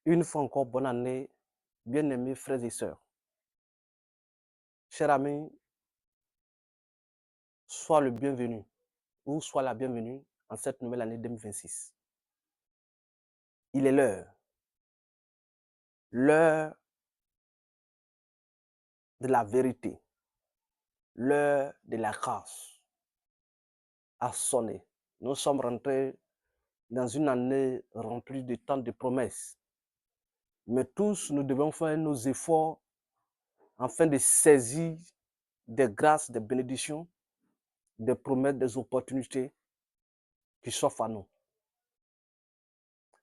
Une fois encore, bonne année, bien-aimés frères et sœurs. Chers amis, sois le bienvenu ou sois la bienvenue en cette nouvelle année 2026. Il est l'heure de la vérité, l'heure de la grâce a sonné. Nous sommes rentrés dans une année remplie de tant de promesses. Mais tous, nous devons faire nos efforts afin de saisir des grâces, des bénédictions, des promesses, des opportunités qui s'offrent à nous.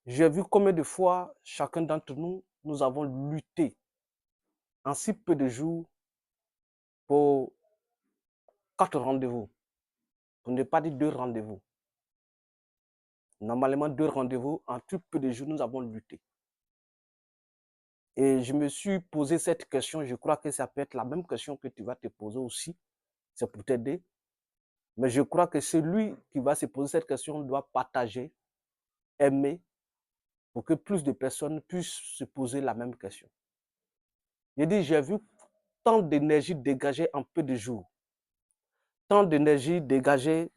J'ai vu combien de fois chacun d'entre nous, nous avons lutté en si peu de jours pour 4 rendez-vous, pour ne pas dire 2 rendez-vous. Normalement, 2 rendez-vous, en tout peu de jours, nous avons lutté. Et je me suis posé cette question, je crois que ça peut être la même question que tu vas te poser aussi, c'est pour t'aider. Mais je crois que celui qui va se poser cette question doit partager, aimer, pour que plus de personnes puissent se poser la même question. J'ai vu tant d'énergie dégagée en peu de jours, tant d'énergie dégagée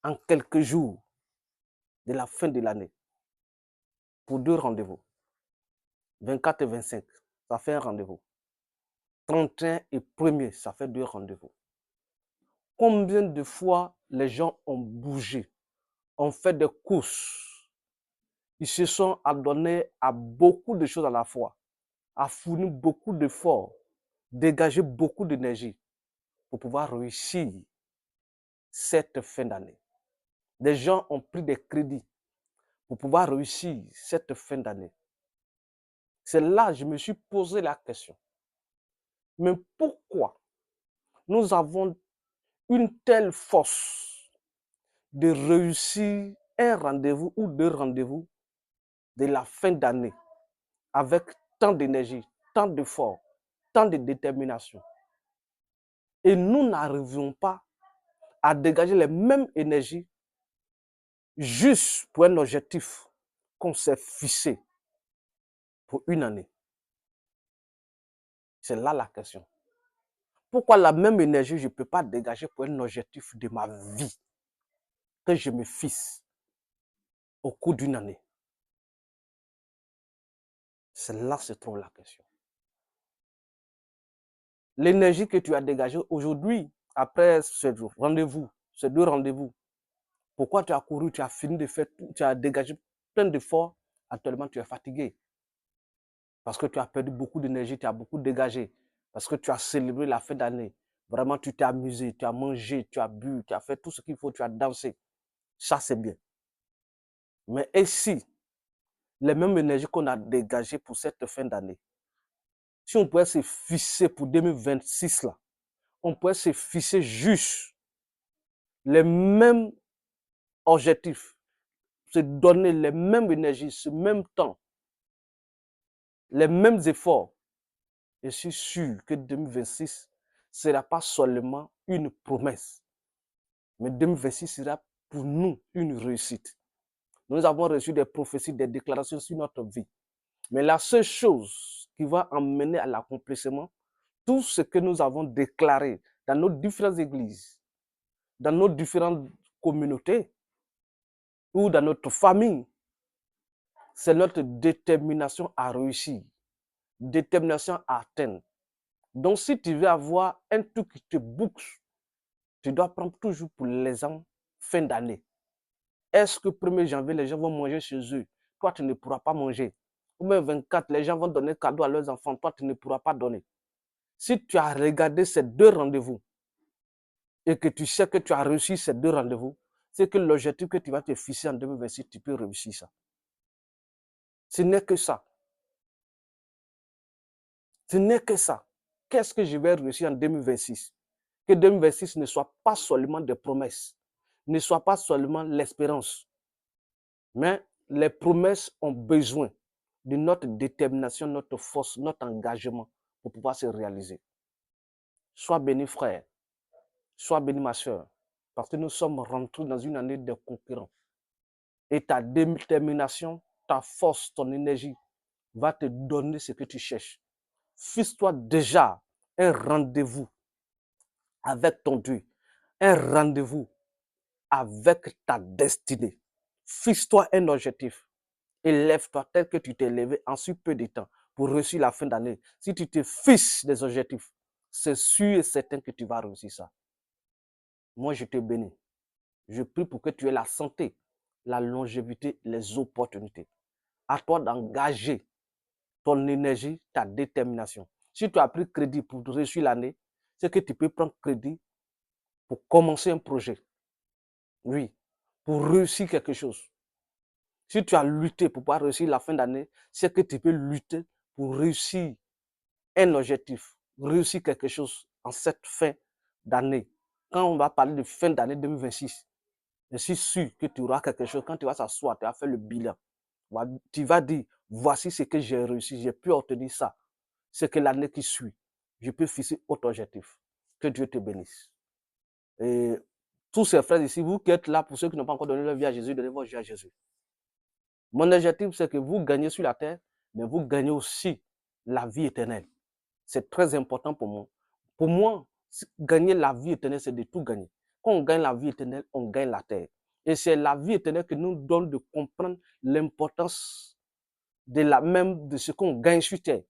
en quelques jours de la fin de l'année pour 2 rendez-vous. 24 et 25, ça fait un rendez-vous. 31 et 1er, ça fait 2 rendez-vous. Combien de fois les gens ont bougé, ont fait des courses, ils se sont adonnés à beaucoup de choses à la fois, à fournir beaucoup d'efforts, dégager beaucoup d'énergie pour pouvoir réussir cette fin d'année. Des gens ont pris des crédits pour pouvoir réussir cette fin d'année. C'est là que je me suis posé la question. Mais pourquoi nous avons une telle force de réussir un rendez-vous ou 2 rendez-vous de la fin d'année avec tant d'énergie, tant d'efforts, tant de détermination? Et nous n'arrivions pas à dégager les mêmes énergies juste pour un objectif qu'on s'est fixé pour une année. C'est là la question. Pourquoi la même énergie, je ne peux pas dégager pour un objectif de ma vie que je me fixe au cours d'une année? C'est là que se trouve la question. L'énergie que tu as dégagée aujourd'hui, après ce rendez-vous, ces 2 rendez-vous, pourquoi tu as couru, tu as fini de faire tout, tu as dégagé plein d'efforts, actuellement tu es fatigué. Parce que tu as perdu beaucoup d'énergie, tu as beaucoup dégagé. Parce que tu as célébré la fin d'année. Vraiment, tu t'es amusé, tu as mangé, tu as bu, tu as fait tout ce qu'il faut, tu as dansé. Ça, c'est bien. Mais ici, les mêmes énergies qu'on a dégagées pour cette fin d'année, si on pouvait se fixer pour 2026, là, on pourrait se fixer juste les mêmes objectifs, se donner les mêmes énergies, ce même temps, les mêmes efforts. Je suis sûr que 2026 ne sera pas seulement une promesse, mais 2026 sera pour nous une réussite. Nous avons reçu des prophéties, des déclarations sur notre vie. Mais la seule chose qui va emmener à l'accomplissement, tout ce que nous avons déclaré dans nos différentes églises, dans nos différentes communautés ou dans notre famille, c'est notre détermination à réussir, détermination à atteindre. Donc, si tu veux avoir un truc qui te boucle, tu dois prendre toujours pour les ans fin d'année. Est-ce que 1er janvier, les gens vont manger chez eux? Toi, tu ne pourras pas manger. Ou même 24, les gens vont donner cadeau à leurs enfants. Toi, tu ne pourras pas donner. Si tu as regardé ces 2 rendez-vous et que tu sais que tu as réussi ces 2 rendez-vous, c'est que l'objectif que tu vas te fixer en 2026, tu peux réussir ça. Ce n'est que ça. Ce n'est que ça. Qu'est-ce que je vais réussir en 2026? Que 2026 ne soit pas seulement des promesses, ne soit pas seulement l'espérance, mais les promesses ont besoin de notre détermination, notre force, notre engagement pour pouvoir se réaliser. Sois béni, frère. Sois béni, ma soeur. Parce que nous sommes rentrés dans une année de concurrents. Et ta détermination, ta force, ton énergie va te donner ce que tu cherches. Fixe-toi déjà un rendez-vous avec ton Dieu, un rendez-vous avec ta destinée. Fixe-toi un objectif et lève-toi tel que tu t'es levé en si peu de temps pour réussir la fin d'année. Si tu te fixes des objectifs, c'est sûr et certain que tu vas réussir ça. Moi, je te bénis. Je prie pour que tu aies la santé, la longévité, les opportunités. À toi d'engager ton énergie, ta détermination. Si tu as pris crédit pour réussir l'année, c'est que tu peux prendre crédit pour commencer un projet. Oui, pour réussir quelque chose. Si tu as lutté pour pouvoir réussir la fin d'année, c'est que tu peux lutter pour réussir un objectif, réussir quelque chose en cette fin d'année. Quand on va parler de fin d'année 2026, je suis sûr que tu auras quelque chose. Quand tu vas s'asseoir, tu vas faire le bilan. Tu vas dire, voici ce que j'ai réussi, j'ai pu obtenir ça. C'est que l'année qui suit, je peux fixer autre objectif. Que Dieu te bénisse. Et tous ces frères ici, vous qui êtes là, pour ceux qui n'ont pas encore donné leur vie à Jésus, donnez votre vie à Jésus. Mon objectif, c'est que vous gagnez sur la terre, mais vous gagnez aussi la vie éternelle. C'est très important pour moi. Pour moi, gagner la vie éternelle, c'est de tout gagner. Quand on gagne la vie éternelle, on gagne la terre. Et c'est la vie éternelle qui nous donne de comprendre l'importance de ce qu'on gagne sur terre,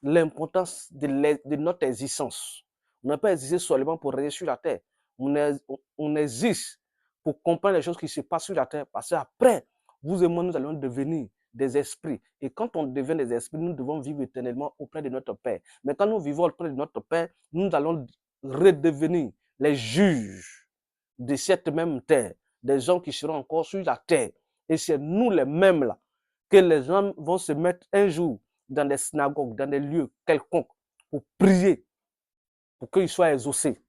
l'importance de notre existence. On n'a pas existé seulement pour rester sur la terre. On existe pour comprendre les choses qui se passent sur la terre. Parce qu'après, vous et moi, nous allons devenir des esprits. Et quand on devient des esprits, nous devons vivre éternellement auprès de notre Père. Mais quand nous vivons auprès de notre Père, nous allons redevenir les juges de cette même terre, des gens qui seront encore sur la terre. Et c'est nous les mêmes là, que les gens vont se mettre un jour dans des synagogues, dans des lieux quelconques, pour prier, pour qu'ils soient exaucés.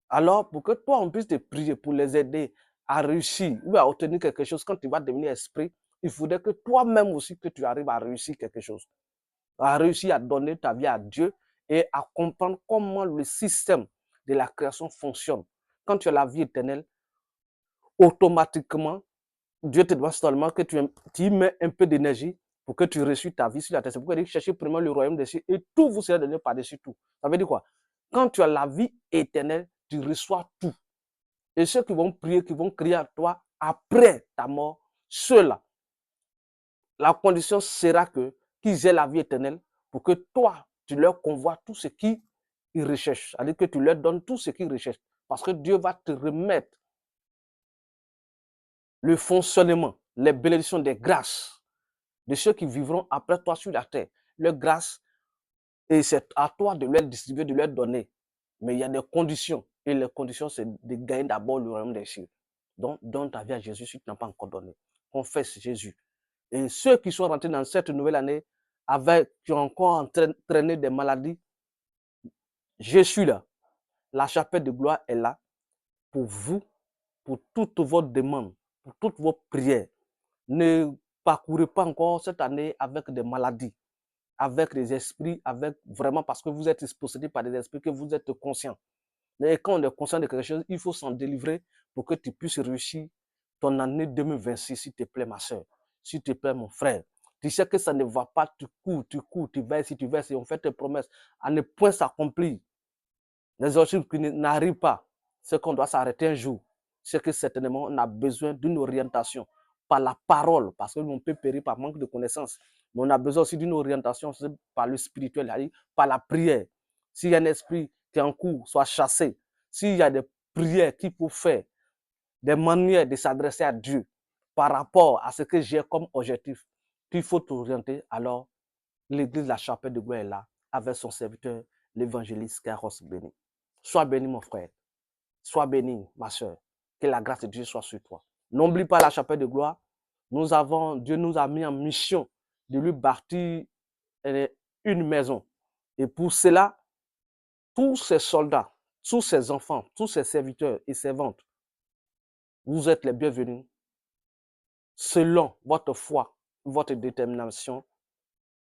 Alors, pour que toi, on puisse te prier, pour les aider à réussir ou à obtenir quelque chose, quand tu vas devenir esprit, il faudrait que toi-même aussi, que tu arrives à réussir quelque chose, à réussir à donner ta vie à Dieu et à comprendre comment le système de la création fonctionne. Quand tu as la vie éternelle, automatiquement, Dieu te demande seulement que tu y mets un peu d'énergie pour que tu reçoives ta vie sur la terre. C'est pourquoi il dit cherchez premièrement le royaume des cieux et tout vous sera donné par-dessus tout. Ça veut dire quoi? Quand tu as la vie éternelle, tu reçois tout. Et ceux qui vont prier, qui vont crier à toi après ta mort, ceux-là, la condition sera que qu'ils aient la vie éternelle pour que toi, tu leur convoies tout ce qu'ils recherchent. C'est-à-dire que tu leur donnes tout ce qu'ils recherchent. Parce que Dieu va te remettre le fonctionnement, les bénédictions des grâces de ceux qui vivront après toi sur la terre. Leur grâce, et c'est à toi de leur distribuer, de leur donner. Mais il y a des conditions. Et les conditions, c'est de gagner d'abord le royaume des cieux. Donc, donne ta vie à Jésus si tu n'as pas encore donné. Confesse Jésus. Et ceux qui sont rentrés dans cette nouvelle année, qui ont encore entraîné des maladies, je suis là. La chapelle de gloire est là pour vous, pour toutes vos demandes, pour toutes vos prières. Ne parcourez pas encore cette année avec des maladies, avec des esprits, avec vraiment parce que vous êtes possédé par des esprits, que vous êtes conscient. Et quand on est conscient de quelque chose, il faut s'en délivrer pour que tu puisses réussir ton année 2026, s'il te plaît, ma soeur, s'il te plaît, mon frère. Tu sais que ça ne va pas, tu cours, tu verses, et on fait tes promesses, à ne point s'accomplir. Les objectifs qui n'arrivent pas, c'est qu'on doit s'arrêter un jour. C'est que certainement, on a besoin d'une orientation par la parole, parce que l'on peut périr par manque de connaissances. Mais on a besoin aussi d'une orientation par le spirituel, par la prière. S'il y a un esprit qui est en cours, soit chassé. S'il y a des prières qu'il faut faire, des manières de s'adresser à Dieu par rapport à ce que j'ai comme objectif, qu'il faut t'orienter, alors l'église de la chapelle de gloire est là, avec son serviteur, l'évangéliste Carlos Béni. Sois béni, mon frère. Sois béni, ma soeur. Que la grâce de Dieu soit sur toi. N'oublie pas la chapelle de gloire. Dieu nous a mis en mission de lui bâtir une maison. Et pour cela, tous ces soldats, tous ces enfants, tous ces serviteurs et servantes, vous êtes les bienvenus selon votre foi, votre détermination,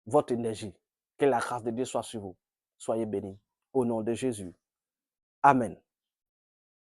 votre énergie. Que la grâce de Dieu soit sur vous. Soyez bénis. Au nom de Jésus. Amen.